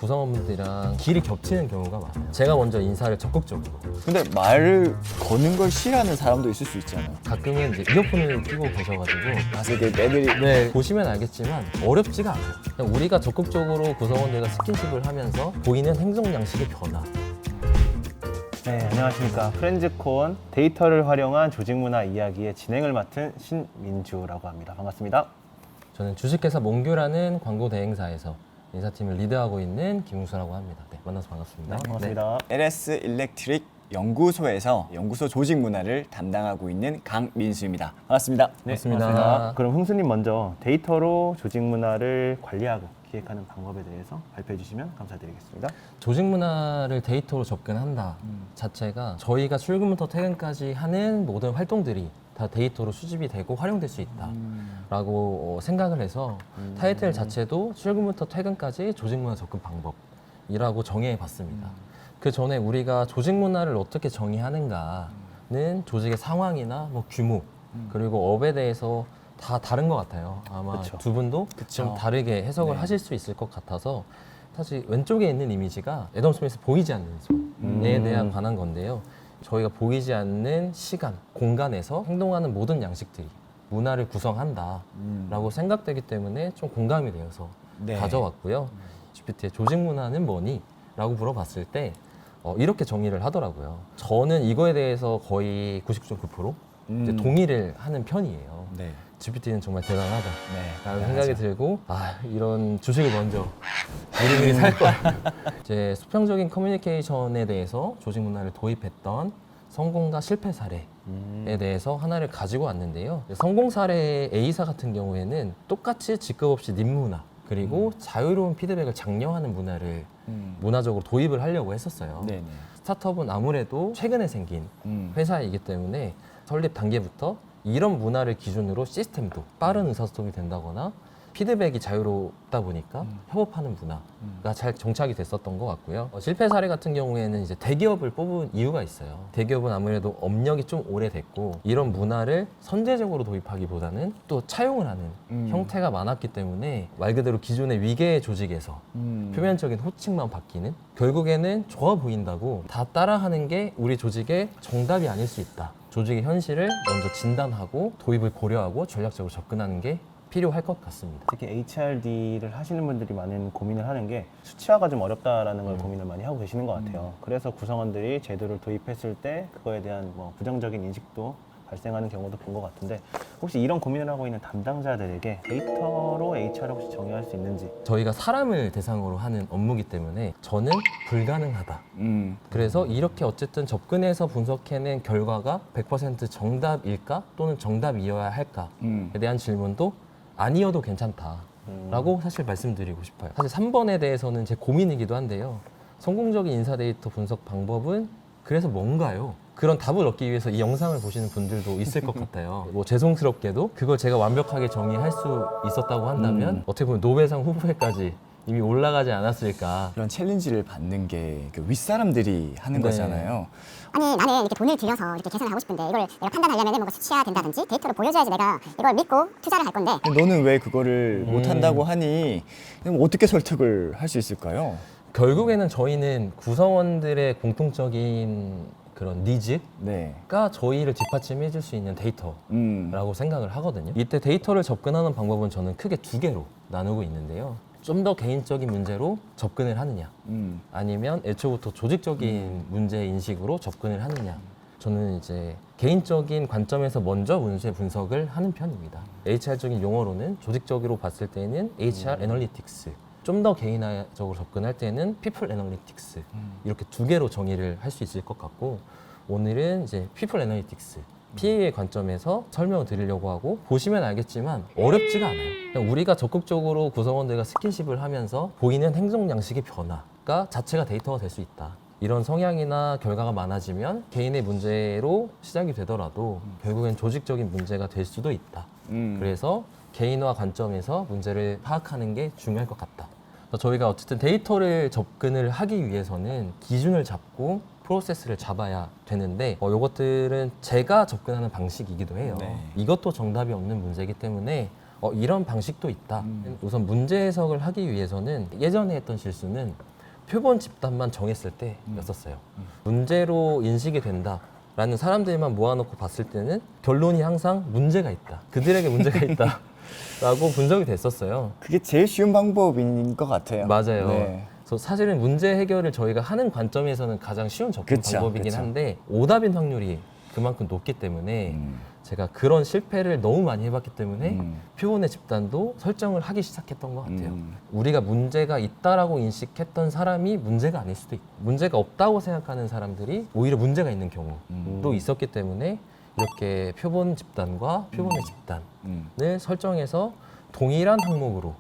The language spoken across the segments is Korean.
구성원분들이랑 길이 겹치는 경우가 많아요. 제가 먼저 인사를 적극적으로. 근데 말을 거는 걸 싫어하는 사람도 있을 수 있잖아요. 가끔은 이제 이어폰을 끼고 계셔가지고 되게 애들이 네, 보시면 알겠지만 어렵지가 않아요. 그냥 우리가 적극적으로 구성원들과 스킨십을 하면서 보이는 행동 양식의 변화. 네, 안녕하십니까. 프렌즈콘 데이터를 활용한 조직 문화 이야기의 진행을 맡은 신민주라고 합니다. 반갑습니다. 저는 주식회사 몽규라는 광고 대행사에서 인사팀을 리드하고 있는 김웅수라고 합니다. 네, 만나서 반갑습니다. 반갑습니다. LS 일렉트릭 연구소에서 연구소 조직 문화를 담당하고 있는 강민수입니다. 반갑습니다. 네, 반갑습니다. 그럼 흥수님 먼저 데이터로 조직 문화를 관리하고 기획하는 방법에 대해서 발표해 주시면 감사드리겠습니다. 조직 문화를 데이터로 접근한다 자체가 저희가 출근부터 퇴근까지 하는 모든 활동들이 다 데이터로 수집이 되고 활용될 수 있다라고 생각을 해서 타이틀 자체도 출근부터 퇴근까지 조직 문화 접근 방법이라고 정의해 봤습니다. 그 전에 우리가 조직 문화를 어떻게 정의하는가는 조직의 상황이나 뭐 규모 그리고 업에 대해서 다 다른 것 같아요. 아마 그쵸. 두 분도 좀 다르게 해석을 네. 하실 수 있을 것 같아서 사실 왼쪽에 있는 이미지가 애덤 스미스 보이지 않는 손에 대한 관한 건데요. 저희가 보이지 않는 시간, 공간에서 행동하는 모든 양식들이 문화를 구성한다라고 생각되기 때문에 좀 공감이 되어서 네. 가져왔고요. GPT의 조직 문화는 뭐니? 라고 물어봤을 때 이렇게 정의를 하더라고요. 저는 이거에 대해서 거의 99.9% 이제 동의를 하는 편이에요. 네. GPT는 정말 대단하다. 네. 라는 생각이 들고 이런 주식을 먼저 미리미리 살 걸. 이제 수평적인 커뮤니케이션에 대해서 조직 문화를 도입했던 성공과 실패 사례에 대해서 하나를 가지고 왔는데요. 성공 사례 A사 같은 경우에는 똑같이 직급 없이 님 문화 그리고 자유로운 피드백을 장려하는 문화를 문화적으로 도입을 하려고 했었어요. 네네. 스타트업은 아무래도 최근에 생긴 회사이기 때문에 설립 단계부터 이런 문화를 기준으로 시스템도 빠른 의사소통이 된다거나 피드백이 자유롭다 보니까 협업하는 문화가 잘 정착이 됐었던 것 같고요. 실패 사례 같은 경우에는 이제 대기업을 뽑은 이유가 있어요. 대기업은 아무래도 업력이 좀 오래됐고 이런 문화를 선제적으로 도입하기보다는 또 차용을 하는 형태가 많았기 때문에 말 그대로 기존의 위계 조직에서 표면적인 호칭만 바뀌는 결국에는 좋아 보인다고 다 따라하는 게 우리 조직의 정답이 아닐 수 있다. 조직의 현실을 먼저 진단하고 도입을 고려하고 전략적으로 접근하는 게 필요할 것 같습니다. 특히 HRD를 하시는 분들이 많은 고민을 하는 게 수치화가 좀 어렵다라는 걸 고민을 많이 하고 계시는 것 같아요. 그래서 구성원들이 제도를 도입했을 때 그거에 대한 뭐 부정적인 인식도 발생하는 경우도 본 것 같은데 혹시 이런 고민을 하고 있는 담당자들에게 데이터로 HR을 혹시 정의할 수 있는지. 저희가 사람을 대상으로 하는 업무이기 때문에 저는 불가능하다. 그래서 이렇게 어쨌든 접근해서 분석해낸 결과가 100% 정답일까 또는 정답이어야 할까에 대한 질문도 아니어도 괜찮다라고 사실 말씀드리고 싶어요. 사실 3번에 대해서는 제 고민이기도 한데요. 성공적인 인사 데이터 분석 방법은 그래서 뭔가요? 그런 답을 얻기 위해서 이 영상을 보시는 분들도 있을 것 같아요. 뭐 죄송스럽게도 그걸 제가 완벽하게 정의할 수 있었다고 한다면 어떻게 보면 노벨상 후보에까지 이미 올라가지 않았을까. 이런 챌린지를 받는 게 그 윗사람들이 하는 네. 거잖아요. 아니 나는 이렇게 돈을 들여서 이렇게 계산을 하고 싶은데 이걸 내가 판단하려면 뭔가 수치화된다든지 데이터를 보여줘야지 내가 이걸 믿고 투자를 할 건데 근데 너는 왜 그거를 못한다고 하니? 그럼 어떻게 설득을 할 수 있을까요? 결국에는 저희는 구성원들의 공통적인 그런 니즈가 네. 저희를 뒷받침해 줄 수 있는 데이터라고 음. 생각을 하거든요. 이때 데이터를 접근하는 방법은 저는 크게 두 개로 나누고 있는데요. 좀 더 개인적인 문제로 접근을 하느냐 아니면 애초부터 조직적인 문제 인식으로 접근을 하느냐. 저는 이제 개인적인 관점에서 먼저 문제 분석을 하는 편입니다. HR적인 용어로는 조직적으로 봤을 때는 HR 애널리틱스, 좀 더 개인화적으로 접근할 때는 피플 애널리틱스 이렇게 두 개로 정의를 할 수 있을 것 같고 오늘은 이제 피플 애널리틱스 PA의 관점에서 설명을 드리려고 하고 보시면 알겠지만 어렵지가 않아요. 그냥 우리가 적극적으로 구성원들과 스킨십을 하면서 보이는 행동 양식의 변화가 자체가 데이터가 될 수 있다. 이런 성향이나 결과가 많아지면 개인의 문제로 시작이 되더라도 결국엔 조직적인 문제가 될 수도 있다. 그래서 개인화 관점에서 문제를 파악하는 게 중요할 것 같다. 그래서 저희가 어쨌든 데이터를 접근을 하기 위해서는 기준을 잡고 프로세스를 잡아야 되는데 이것들은 제가 접근하는 방식이기도 해요. 네. 이것도 정답이 없는 문제이기 때문에 이런 방식도 있다. 우선 문제 해석을 하기 위해서는 예전에 했던 실수는 표본 집단만 정했을 때였었어요. 문제로 인식이 된다라는 사람들만 모아놓고 봤을 때는 결론이 항상 문제가 있다. 그들에게 문제가 있다. 라고 분석이 됐었어요. 그게 제일 쉬운 방법인 것 같아요. 맞아요. 네. 그래서 사실은 문제 해결을 저희가 하는 관점에서는 가장 쉬운 접근 그쵸, 방법이긴 그쵸. 한데 오답인 확률이 그만큼 높기 때문에 제가 그런 실패를 너무 많이 해봤기 때문에 표본의 집단도 설정을 하기 시작했던 것 같아요. 우리가 문제가 있다라고 인식했던 사람이 문제가 아닐 수도 있고 문제가 없다고 생각하는 사람들이 오히려 문제가 있는 경우도 있었기 때문에 이렇게 표본 집단과 표본의 집단을 설정해서 동일한 항목으로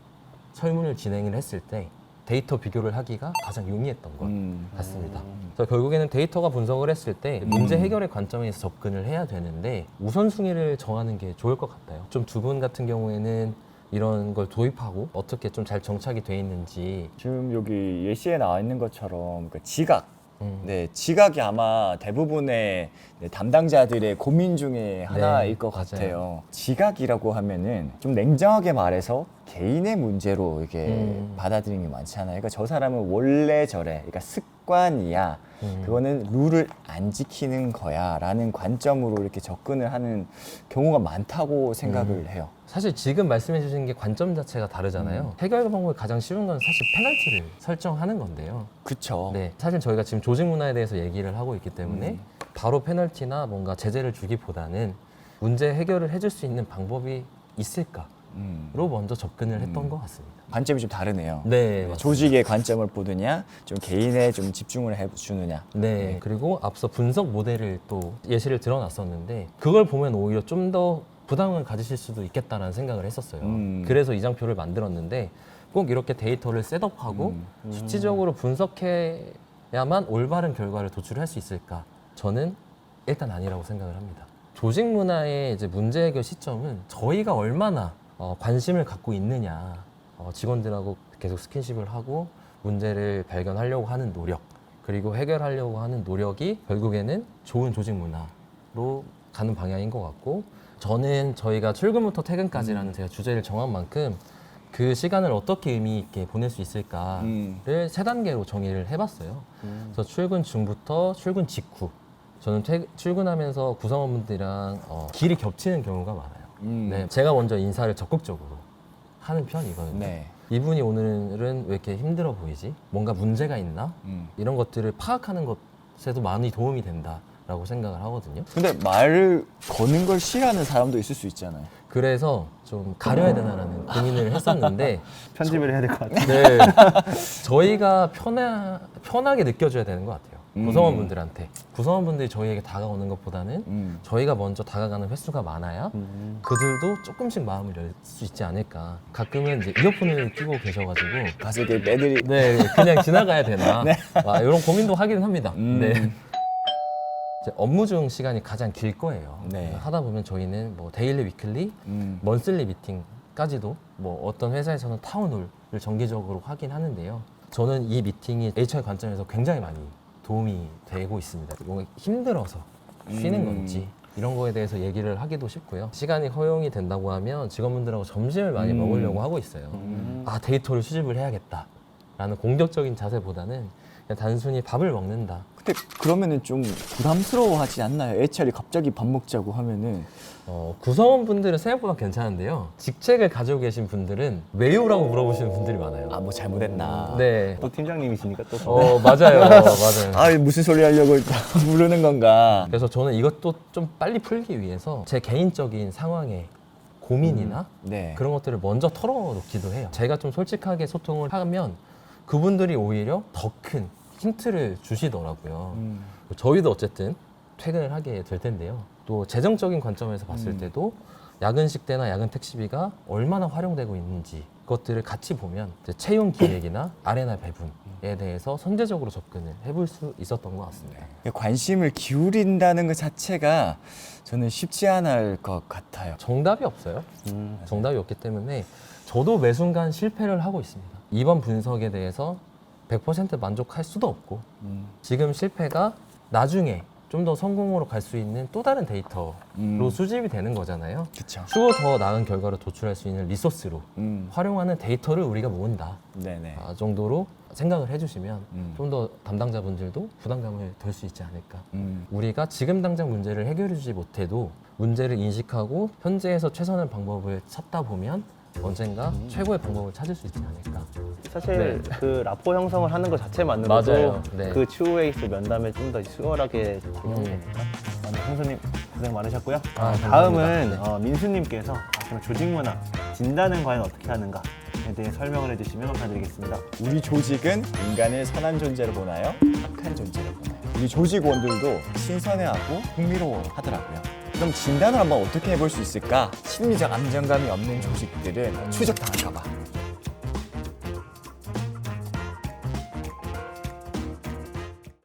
설문을 진행을 했을 때 데이터 비교를 하기가 가장 용이했던 것 같습니다. 그래서 결국에는 데이터가 분석을 했을 때 문제 해결의 관점에서 접근을 해야 되는데 우선순위를 정하는 게 좋을 것 같아요. 좀 두 분 같은 경우에는 이런 걸 도입하고 어떻게 좀 잘 정착이 돼 있는지. 지금 여기 예시에 나와 있는 것처럼 그 지각. 네, 지각이 아마 대부분의 담당자들의 고민 중에 하나일 것 맞아요. 같아요. 지각이라고 하면은 좀 냉정하게 말해서 개인의 문제로 이렇게 받아들이는 게 많잖아요. 그러니까 저 사람은 원래 저래. 그러니까 습관이야. 그거는 룰을 안 지키는 거야. 라는 관점으로 이렇게 접근을 하는 경우가 많다고 생각을 해요. 사실 지금 말씀해 주신 게 관점 자체가 다르잖아요. 해결 방법이 가장 쉬운 건 사실 페널티를 설정하는 건데요. 그쵸. 네, 사실 저희가 지금 조직 문화에 대해서 얘기를 하고 있기 때문에 바로 페널티나 뭔가 제재를 주기보다는 문제 해결을 해줄 수 있는 방법이 있을까로 먼저 접근을 했던 것 같습니다. 관점이 좀 다르네요. 네, 맞습니다. 조직의 관점을 보느냐, 좀 개인의 좀 집중을 해주느냐. 네, 그리고 앞서 분석 모델을 또 예시를 들어놨었는데 그걸 보면 오히려 좀 더 부담을 가지실 수도 있겠다라는 생각을 했었어요. 그래서 이 장표를 만들었는데 꼭 이렇게 데이터를 셋업하고 수치적으로 분석해야만 올바른 결과를 도출할 수 있을까? 저는 일단 아니라고 생각을 합니다. 조직 문화의 이제 문제 해결 시점은 저희가 얼마나 관심을 갖고 있느냐, 직원들하고 계속 스킨십을 하고 문제를 발견하려고 하는 노력, 그리고 해결하려고 하는 노력이 결국에는 좋은 조직 문화로 가는 방향인 것 같고, 저는 저희가 출근부터 퇴근까지라는 제가 주제를 정한 만큼 그 시간을 어떻게 의미 있게 보낼 수 있을까를 세 단계로 정의를 해봤어요. 그래서 출근 중부터 출근 직후. 저는 출근하면서 구성원분들이랑 길이 겹치는 경우가 많아요. 네, 제가 먼저 인사를 적극적으로 하는 편이거든요. 네. 이분이 오늘은 왜 이렇게 힘들어 보이지? 뭔가 문제가 있나? 이런 것들을 파악하는 것에도 많이 도움이 된다라고 생각을 하거든요. 근데 말을 거는 걸 싫어하는 사람도 있을 수 있잖아요. 그래서 좀 가려야 되나라는 고민을 했었는데 편집을 해야 될 것 같아요. 네, 저희가 편하게 느껴줘야 되는 것 같아요. 구성원분들한테. 구성원분들이 저희에게 다가오는 것보다는 저희가 먼저 다가가는 횟수가 많아야 그들도 조금씩 마음을 열 수 있지 않을까. 가끔은 이제 이어폰을 끼고 계셔가지고 가서 이렇게 애들이 네, 그냥 지나가야 되나. 이런 고민도 하기는 합니다. 네. 이제 업무 중 시간이 가장 길 거예요. 네. 하다 보면 저희는 뭐 데일리, 위클리, 먼슬리 미팅까지도 뭐 어떤 회사에서는 타운홀을 정기적으로 하긴 하는데요. 저는 이 미팅이 HR 관점에서 굉장히 많이 도움이 되고 있습니다. 뭔가 힘들어서 쉬는 건지 이런 거에 대해서 얘기를 하기도 쉽고요. 시간이 허용이 된다고 하면 직원분들하고 점심을 많이 먹으려고 하고 있어요. 데이터를 수집을 해야겠다라는 공격적인 자세보다는 그냥 단순히 밥을 먹는다. 근데 그러면은 좀 부담스러워하지 않나요? HR이 갑자기 밥 먹자고 하면은 구성원분들은 생각보다 괜찮은데요. 직책을 가지고 계신 분들은 왜요라고 물어보시는 분들이 많아요. 뭐 잘못했나? 네. 또 팀장님이시니까 또 맞아요. 맞아요. 무슨 소리 하려고 부르는 건가? 그래서 저는 이것도 좀 빨리 풀기 위해서 제 개인적인 상황에 고민이나 네. 그런 것들을 먼저 털어놓기도 해요. 제가 좀 솔직하게 소통을 하면 그분들이 오히려 더 큰 힌트를 주시더라고요. 저희도 어쨌든 퇴근을 하게 될 텐데요. 또 재정적인 관점에서 봤을 때도 야근 식대나 야근 택시비가 얼마나 활용되고 있는지 그것들을 같이 보면 이제 채용 기획이나 아레나 배분에 대해서 선제적으로 접근을 해볼 수 있었던 것 같습니다. 관심을 기울인다는 것 자체가 저는 쉽지 않을 것 같아요. 정답이 없어요. 정답이 없기 때문에 저도 매 순간 실패를 하고 있습니다. 이번 분석에 대해서 100% 만족할 수도 없고 지금 실패가 나중에 좀 더 성공으로 갈 수 있는 또 다른 데이터로 수집이 되는 거잖아요. 그쵸. 추후 더 나은 결과를 도출할 수 있는 리소스로 활용하는 데이터를 우리가 모은다. 네네. 정도로 생각을 해주시면 좀 더 담당자분들도 부담감을 덜 수 있지 않을까. 우리가 지금 당장 문제를 해결해주지 못해도 문제를 인식하고 현재에서 최선의 방법을 찾다 보면 언젠가 최고의 방법을 찾을 수 있지 않을까. 사실 네. 그 라포 형성을 하는 것 자체만으로도 맞아요. 네. 그 추후에 있을 면담을 좀 더 수월하게 진행이 되니까. 형수님 고생 많으셨고요. 감사합니다. 다음은 네. 민수님께서 조직 문화 진단은 과연 어떻게 하는가에 대해 설명을 해주시면 감사드리겠습니다. 우리 조직은 인간을 선한 존재로 보나요? 악한 존재로 보나요? 우리 조직원들도 신선해하고 흥미로워하더라고요. 그럼 진단을 한번 어떻게 해볼 수 있을까? 심리적 안정감이 없는 조직들은 추적당할까 봐